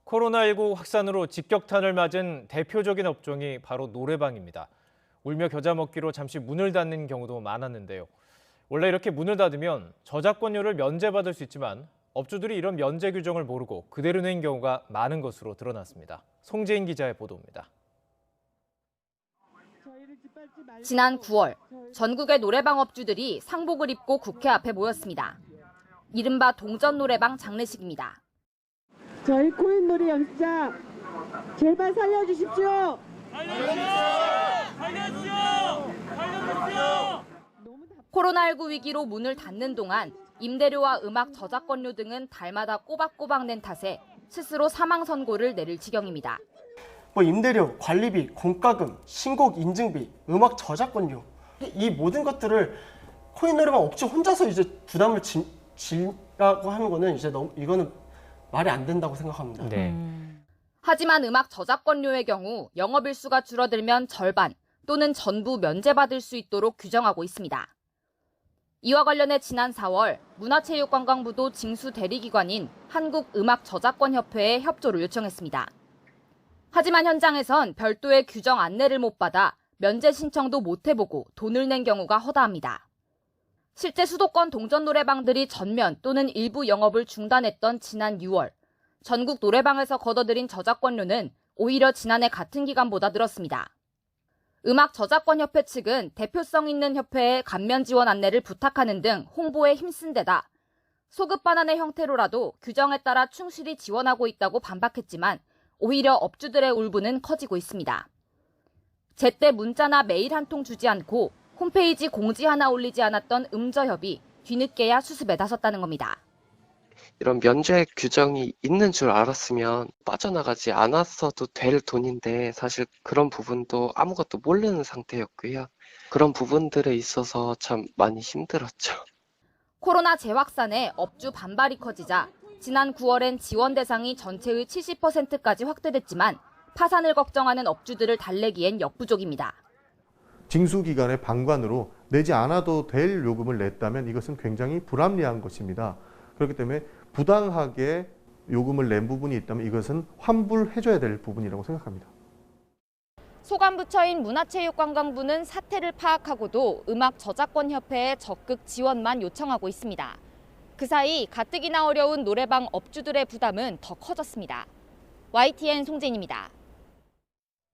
코로나19 확산으로 직격탄을 맞은 대표적인 업종이 바로 노래방입니다. 울며 겨자 먹기로 잠시 문을 닫는 경우도 많았는데요. 원래 이렇게 문을 닫으면 저작권료를 면제받을 수 있지만 업주들이 이런 면제 규정을 모르고 그대로 낸 경우가 많은 것으로 드러났습니다. 송재인 기자의 보도입니다. 지난 9월 전국의 노래방 업주들이 상복을 입고 국회 앞에 모였습니다. 이른바 동전 노래방 장례식입니다. 저희 코인놀이 연습장 제발 살려주십시오. 살려주십시오. 코로나19 위기로 문을 닫는 동안 임대료와 음악 저작권료 등은 달마다 꼬박꼬박 낸 탓에 스스로 사망 선고를 내릴 지경입니다. 임대료, 관리비, 공과금, 신곡 인증비, 음악 저작권료 이 모든 것들을 코인 노래방 업주 혼자서 이제 부담을 지라고 하는 거는 이거는 말이 안 된다고 생각합니다. 네. 하지만 음악 저작권료의 경우 영업일수가 줄어들면 절반 또는 전부 면제받을 수 있도록 규정하고 있습니다. 이와 관련해 지난 4월 문화체육관광부도 징수 대리기관인 한국음악저작권협회에 협조를 요청했습니다. 하지만 현장에선 별도의 규정 안내를 못 받아 면제 신청도 못 해보고 돈을 낸 경우가 허다합니다. 실제 수도권 동전 노래방들이 전면 또는 일부 영업을 중단했던 지난 6월, 전국 노래방에서 걷어들인 저작권료는 오히려 지난해 같은 기간보다 늘었습니다. 음악저작권협회 측은 대표성 있는 협회에 감면 지원 안내를 부탁하는 등 홍보에 힘쓴 데다 소급 반환의 형태로라도 규정에 따라 충실히 지원하고 있다고 반박했지만 오히려 업주들의 울분은 커지고 있습니다. 제때 문자나 메일 한 통 주지 않고 홈페이지 공지 하나 올리지 않았던 음저협이 뒤늦게야 수습에 나섰다는 겁니다. 이런 면제 규정이 있는 줄 알았으면 빠져나가지 않았어도 될 돈인데 사실 그런 부분도 아무것도 모르는 상태였고요. 그런 부분들에 있어서 참 많이 힘들었죠. 코로나 재확산에 업주 반발이 커지자 지난 9월엔 지원 대상이 전체의 70%까지 확대됐지만 파산을 걱정하는 업주들을 달래기엔 역부족입니다. 징수기간의 방관으로 내지 않아도 될 요금을 냈다면 이것은 굉장히 불합리한 것입니다. 그렇기 때문에 부당하게 요금을 낸 부분이 있다면 이것은 환불해줘야 될 부분이라고 생각합니다. 소관부처인 문화체육관광부는 사태를 파악하고도 음악저작권협회에 적극 지원만 요청하고 있습니다. 그 사이 가뜩이나 어려운 노래방 업주들의 부담은 더 커졌습니다. YTN 송재인입니다.